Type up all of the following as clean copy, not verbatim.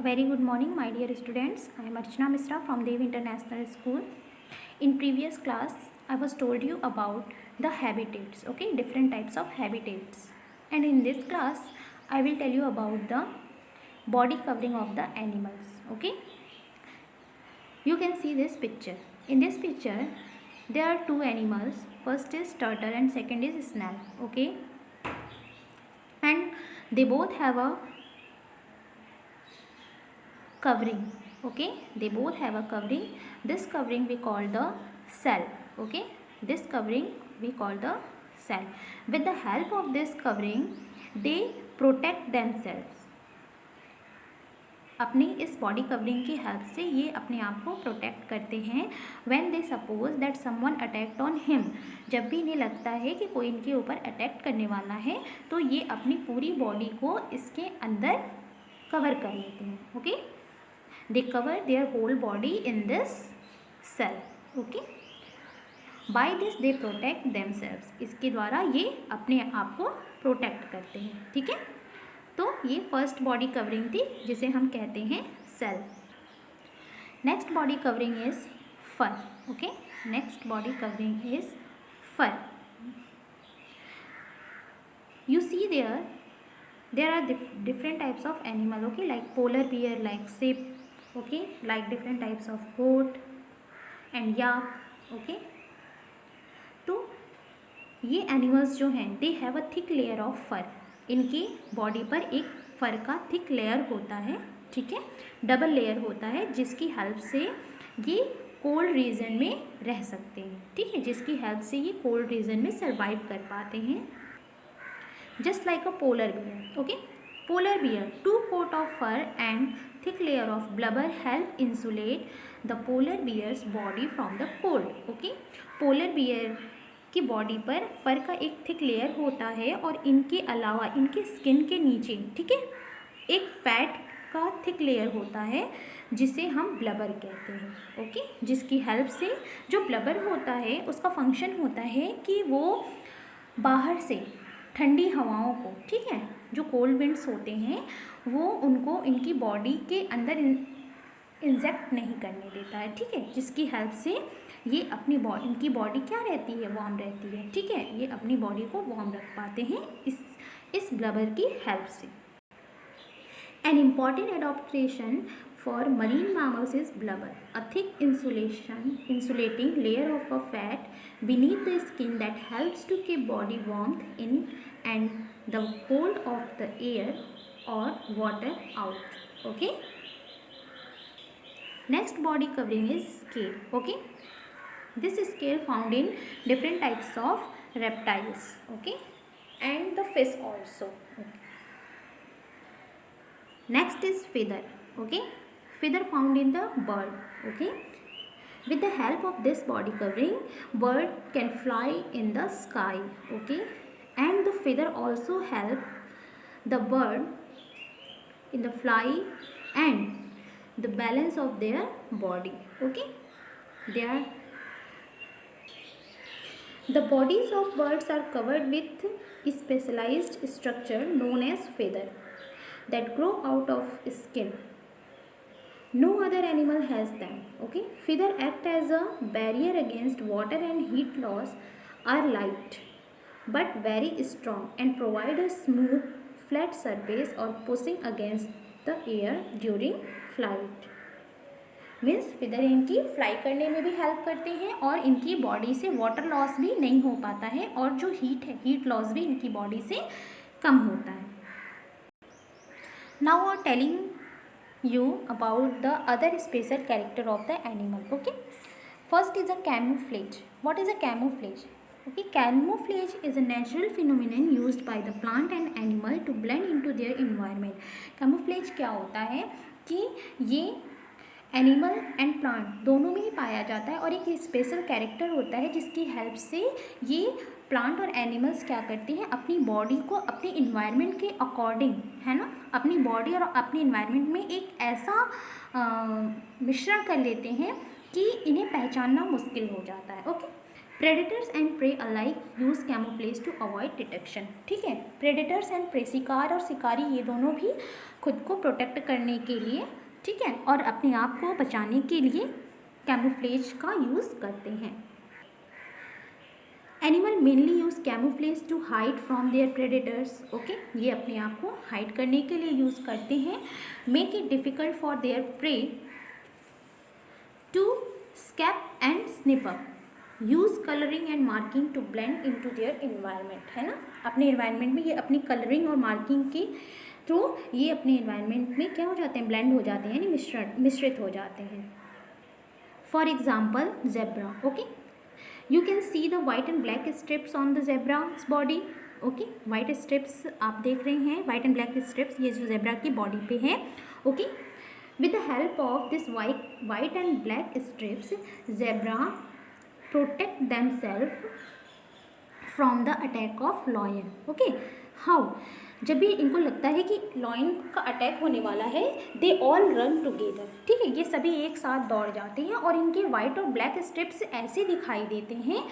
A very good morning, my dear students. I am Archana Misra from Dev International School. In previous class, I was told you about the habitats, okay, different types of habitats. And in this class, I will tell you about the body covering of the animals, okay. You can see this picture. In this picture, there are two animals. First is turtle and second is snail, okay. And they both have a covering, okay. They both have a covering. This covering we call the cell, okay. This covering we call the cell. With the help of this covering, they protect themselves. अपनी इस body covering की help से ये अपने आप को protect करते हैं. When they suppose that someone attacked on him, जब भी इन्हें लगता है कि कोई इनके ऊपर अटैक करने वाला है तो ये अपनी पूरी बॉडी को इसके अंदर कवर कर लेते हैं, okay. They cover their whole body in this cell, okay. By this they protect themselves. इसके द्वारा ये अपने आप को प्रोटेक्ट करते हैं, ठीक है. तो ये फर्स्ट बॉडी कवरिंग थी जिसे हम कहते हैं cell. Next body covering is fur, okay. Next body covering is fur. You see there are different types of animal, okay, like polar bear, like sheep, okay, like different types of goat and yak, okay. तो ये animals जो हैं they have a thick layer of fur. इनकी body पर एक फर का thick layer होता है, ठीक है, डबल लेयर होता है, जिसकी हेल्प से ये कोल्ड रीजन में रह सकते हैं, ठीक है, जिसकी हेल्प से ये कोल्ड रीजन में सर्वाइव कर पाते हैं. Just like a polar bear, okay. Polar bear, two coat of fur and thick layer of blubber help insulate the polar bear's body from the cold, okay. Polar bear की body पर फर का एक thick layer होता है और इनके अलावा इनके स्किन के नीचे, ठीक है, एक फैट का थिक लेयर होता है जिसे हम ब्लबर कहते हैं, ओके. जिसकी हेल्प से जो ब्लबर होता है उसका फंक्शन होता है कि वो बाहर से ठंडी हवाओं को, ठीक है, जो कोल्ड विंड्स होते हैं वो उनको इनकी बॉडी के अंदर इंजेक्ट नहीं करने देता है, ठीक है, जिसकी हेल्प से ये अपनी बॉडी, इनकी बॉडी क्या रहती है, वार्म रहती है, ठीक है. ये अपनी बॉडी को वार्म रख पाते हैं इस ब्लबर की हेल्प से. An important adaptation for marine mammals is blubber, a thick insulating layer of a fat beneath the skin that helps to keep body warmth in and the cold of the air or water out, okay. Next body covering is scale, okay. This scale found in different types of reptiles, okay, and the fish also, okay. Next is feather, okay. Feather found in the bird, okay. With the help of this body covering, bird can fly in the sky, okay, and the feather also help the bird in the fly and the balance of their body, okay. The bodies of birds are covered with specialized structure known as feather that grow out of skin. No other animal has them, okay. Feather act as a barrier against water and heat loss, are light but very strong and provide a smooth flat surface or pushing against the air during flight. Means feather इनकी fly करने में भी help करते हैं और इनकी body से water loss भी नहीं हो पाता है और जो हीट है, हीट लॉस भी इनकी बॉडी से कम होता है. Now are telling you about the other special character of the animal, okay. First is a camouflage. What is a camouflage? Okay, camouflage is a natural phenomenon used by the plant and animal to blend into their environment. Camouflage क्या होता है कि ये animal and plant दोनों में ही पाया जाता है और एक स्पेशल कैरेक्टर होता है जिसकी हेल्प से ये प्लांट और एनिमल्स क्या करते हैं, अपनी बॉडी को अपने इन्वायरमेंट के अकॉर्डिंग, है ना, अपनी बॉडी और अपने इन्वायरमेंट में एक ऐसा मिश्रण कर लेते हैं कि इन्हें पहचानना मुश्किल हो जाता है, okay. Predators and prey alike use camouflage to avoid detection. ठीक है, प्रेडेटर्स एंड प्रे, शिकार और शिकारी ये दोनों भी खुद को प्रोटेक्ट करने के लिए, ठीक है, और अपने आप को बचाने के लिए कैमोफ्लेज का यूज़ करते हैं। Animal mainly use camouflage to hide from their predators. Okay, ये अपने आप को हाइड करने के लिए यूज़ करते हैं। Make it difficult for their prey to escape and sneak up. Use colouring and marking to blend in to their environment, है ना, अपने इन्वायरमेंट में ये अपनी कलरिंग और मार्किंग के थ्रू ये अपने इन्वायरमेंट में क्या हो जाते हैं, ब्लेंड हो जाते हैं, यानी मिश्रित हो जाते हैं। For example zebra. Okay, you can see the white and black stripes on the zebra's body. Okay, white stripes आप देख रहे हैं, वाइट एंड ब्लैक स्ट्रिप्स ये जो जेब्रा की बॉडी पे है। Okay, with the help of this white and black strips, zebra protect themselves from the attack of lion. Okay, how? जब भी इनको लगता है कि लॉयन का अटैक होने वाला है, दे ऑल रन टुगेदर। ठीक है, ये सभी एक साथ दौड़ जाते हैं और इनके वाइट और ब्लैक स्ट्रिप्स ऐसे दिखाई देते हैं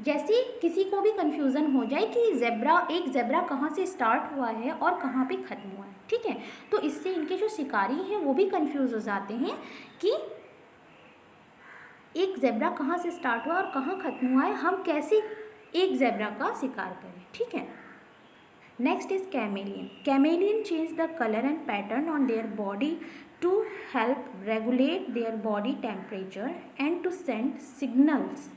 जैसे किसी को भी कन्फ्यूज़न हो जाए कि एक ज़ेब्रा कहाँ से स्टार्ट हुआ है और कहाँ पे ख़त्म हुआ है। ठीक है, तो इससे इनके जो शिकारी हैं वो भी कन्फ्यूज़ हो जाते हैं कि एक ज़ेब्रा कहाँ से स्टार्ट हुआ और कहाँ ख़त्म हुआ है, हम कैसे एक ज़ेब्रा का शिकार करें। ठीक है, next is chameleon. Chameleon change the colour and pattern on their body to help regulate their body temperature and to send signals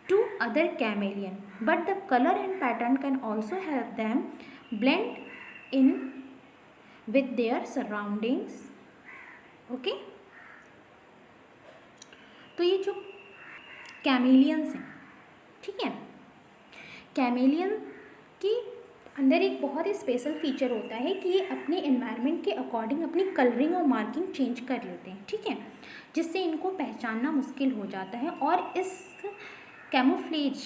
to other chameleon, but the color and pattern can also help them blend in with their surroundings. Okay, तो ये जो कैमेलियंस हैं, ठीक है, chameleon के अंदर एक बहुत ही स्पेशल फीचर होता है कि ये अपने एनवायरनमेंट के अकॉर्डिंग अपनी कलरिंग और मार्किंग चेंज कर लेते हैं। ठीक है, जिससे इनको पहचानना मुश्किल हो जाता है और इस कैमोफ्लेज,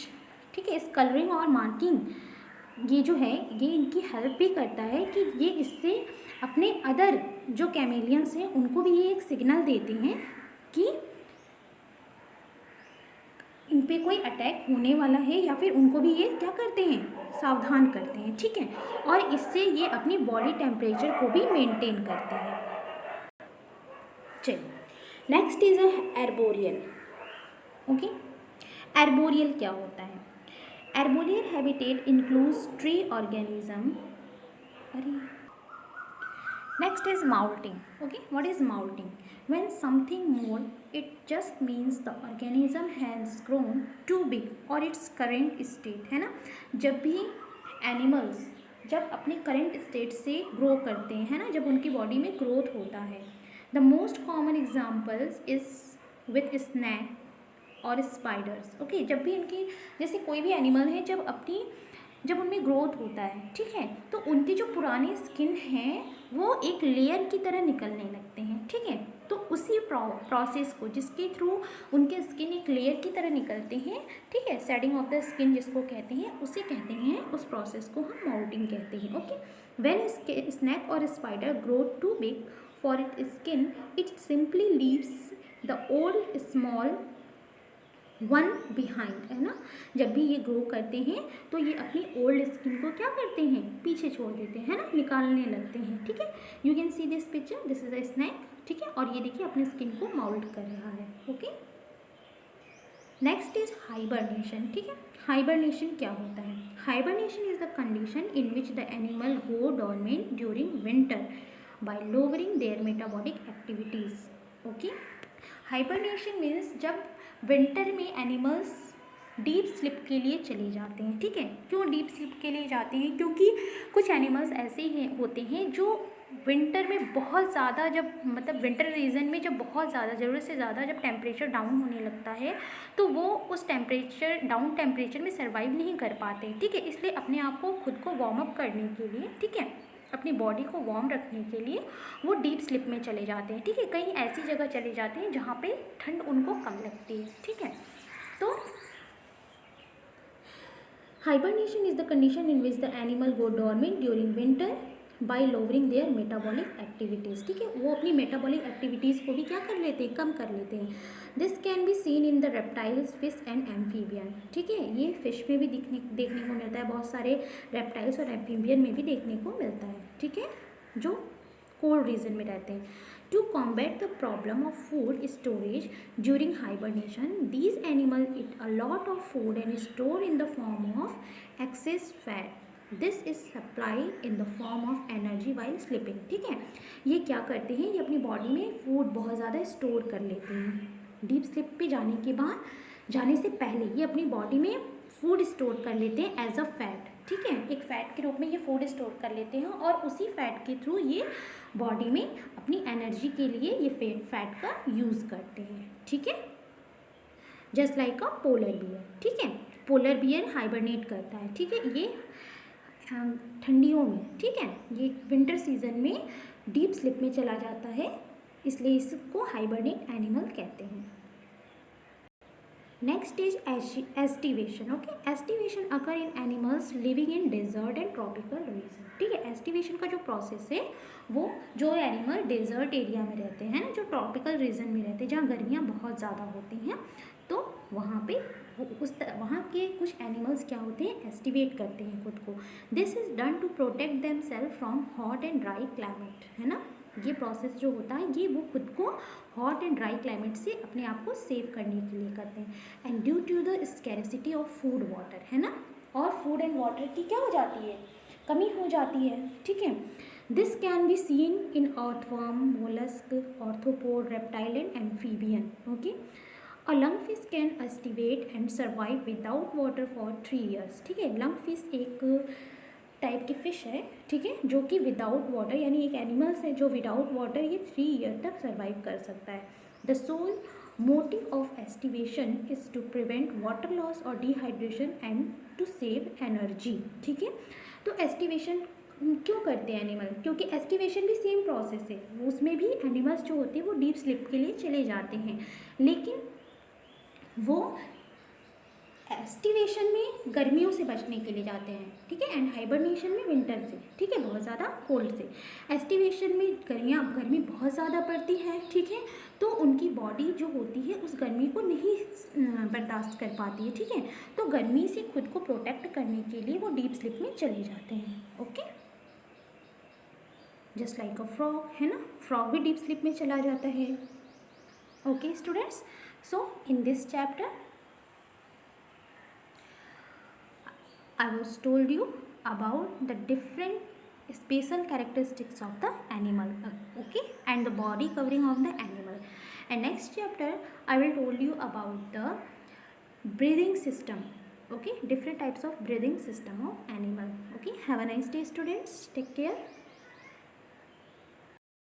ठीक है, इस कलरिंग और मार्किंग ये जो है ये इनकी हेल्प भी करता है कि ये इससे अपने अदर जो कैमेलियंस हैं उनको भी ये एक सिग्नल देते हैं कि इन पे कोई अटैक होने वाला है या फिर उनको भी ये क्या करते हैं, सावधान करते हैं। ठीक है, और इससे ये अपनी बॉडी टेम्परेचर को भी मेंटेन करते हैं। चलिए, next is arboreal. Okay, arboreal क्या होता है? Arboreal habitat includes tree organism. Next is moulting. Okay, what is moulting? When something mould, it just means the organism has grown too big और its current state, है ना। जब भी animals जब अपने करेंट स्टेट से ग्रो करते हैं, है ना, जब उनकी बॉडी में ग्रोथ होता है। The most common examples is with snake और स्पाइडर्स। ओके, जब भी इनकी जैसे कोई भी एनिमल है जब उनमें ग्रोथ होता है, ठीक है, तो उनकी जो पुरानी स्किन है वो एक लेयर की तरह निकलने लगते हैं। ठीक है, तो उसी प्रोसेस को जिसके थ्रू उनके स्किन एक लेयर की तरह निकलते हैं, ठीक है, शेडिंग ऑफ द स्किन जिसको कहते हैं, उसे कहते हैं, उस प्रोसेस को हम माउल्टिंग कहते हैं। ओके, व्हेन स्नैक और spider grow too big for it skin, it simply leaves the old small one behind, है ना। जब भी ये ग्रो करते हैं तो ये अपनी ओल्ड स्किन को क्या करते हैं, पीछे छोड़ देते हैं, है ना, निकालने लगते हैं। ठीक है, you can see this picture, this is a snake. ठीक है, और ये देखिए अपनी स्किन को माउल्ट कर रहा है। Okay, next is hibernation. ठीक है, हाइबरनेशन क्या होता है? Hibernation is the condition in which the animal go dormant during winter bye lowering there metabolic activities. Okay, hibernation means जब विंटर में एनिमल्स डीप स्लिप के लिए चले जाते हैं। ठीक है, क्यों डीप स्लिप के लिए जाते हैं? क्योंकि कुछ एनिमल्स ऐसे ही होते हैं जो विंटर में बहुत ज़्यादा, जब मतलब विंटर रीजन में जब बहुत ज़्यादा, ज़रूरत से ज़्यादा जब टेम्परेचर डाउन होने लगता है तो वो उस डाउन टेम्परेचर में सर्वाइव नहीं कर पाते। ठीक है, इसलिए अपने आप को खुद को वार्म अप करने के लिए, ठीक है, अपनी बॉडी को वार्म रखने के लिए वो डीप स्लिप में चले जाते हैं। ठीक है, कहीं ऐसी जगह चले जाते हैं जहाँ पे ठंड उनको कम लगती है। ठीक है, तो hibernation is the condition in which the animal go dormant during winter by lowering their metabolic activities, ठीक है, वो अपनी मेटाबॉलिक एक्टिविटीज़ को भी क्या कर लेते हैं, कम कर लेते हैं। This can be seen in the reptiles, fish and amphibian, ठीक है, ये फिश में भी देखने को मिलता है, बहुत सारे रेप्टाइल्स और एम्फीबियन में भी देखने को मिलता है, ठीक है, जो कोल्ड रीजन में रहते हैं। To combat the problem of food storage during hibernation, these animal eat a lot of food and store in the form of excess fat, this is supply in the form of energy while sleeping, ठीक है, ये क्या करते हैं, ये अपनी body में food बहुत ज़्यादा स्टोर कर लेते हैं। डीप स्लीप पे जाने से पहले ये अपनी बॉडी में फूड स्टोर कर लेते हैं एज अ फैट, ठीक है, एक फैट के रूप में ये फूड स्टोर कर लेते हैं और उसी फैट के थ्रू ये बॉडी में अपनी एनर्जी के लिए ये फैट का यूज़ करते हैं, ठीक है, just like a polar bear, ठीक है, पोलर बियर हाइबरनेट करता है, ठीक है, ये ठंडियों में, ठीक है, ये विंटर सीजन में डीप स्लिप में चला जाता है, इसलिए इसको हाइबरनेट एनिमल कहते हैं। Next is aestivation, okay, aestivation occur in animals living in desert and tropical region, ठीक है, एस्टिवेशन का जो प्रोसेस है वो जो एनिमल डेजर्ट एरिया में रहते हैं ना, जो ट्रॉपिकल रीजन में रहते हैं, जहाँ गर्मियाँ बहुत ज़्यादा होती हैं, तो वहाँ पे वहाँ के कुछ एनिमल्स क्या होते हैं, एस्टिवेट करते हैं खुद को। This is done to protect them self from hot and dry climate, है ना, ये प्रोसेस जो होता है ये वो खुद को हॉट एंड ड्राई क्लाइमेट से अपने आप को सेव करने के लिए करते हैं। And due to the scarcity of food water, है ना, और फूड एंड वाटर की क्या हो जाती है, कमी हो जाती है, ठीक है। This can be seen in earthworm, mollusc, arthropod, reptile and amphibian, okay. A lungfish can aestivate and survive without water for 3 years, ठीक है, लंगफिश एक टाइप की फ़िश है, ठीक है, जो कि विदाउट वाटर, यानी एक एनिमल्स है जो विदाउट वाटर ये 3 year तक सर्वाइव कर सकता है। The sole motive of aestivation is to prevent water loss और dehydration and to save energy, ठीक है। तो एस्टिवेशन क्यों करते हैं एनिमल, क्योंकि एस्टिवेशन भी सेम प्रोसेस है, उसमें भी एनिमल्स जो होते हैं वो डीप स्लिप के लिए चले जाते हैं, लेकिन वो एस्टिवेशन में गर्मियों से बचने के लिए जाते हैं, ठीक है, एंड हाइबरनेशन में विंटर से, ठीक है, बहुत ज़्यादा कोल्ड से। एस्टिवेशन में गर्मी बहुत ज़्यादा पड़ती है, ठीक है, तो उनकी बॉडी जो होती है उस गर्मी को नहीं बर्दाश्त कर पाती है, ठीक है, तो गर्मी से खुद को प्रोटेक्ट करने के लिए वो डीप स्लिप में चले जाते हैं, okay, just like a frog, है ना, फ्रॉग भी डीप स्लिप में चला जाता है, okay students. So in this chapter I was told you about the different special characteristics of the animal, okay, and the body covering of the animal. And next chapter I will told you about the breathing system, okay, different types of breathing system of animal, okay. Have a nice day students, take care.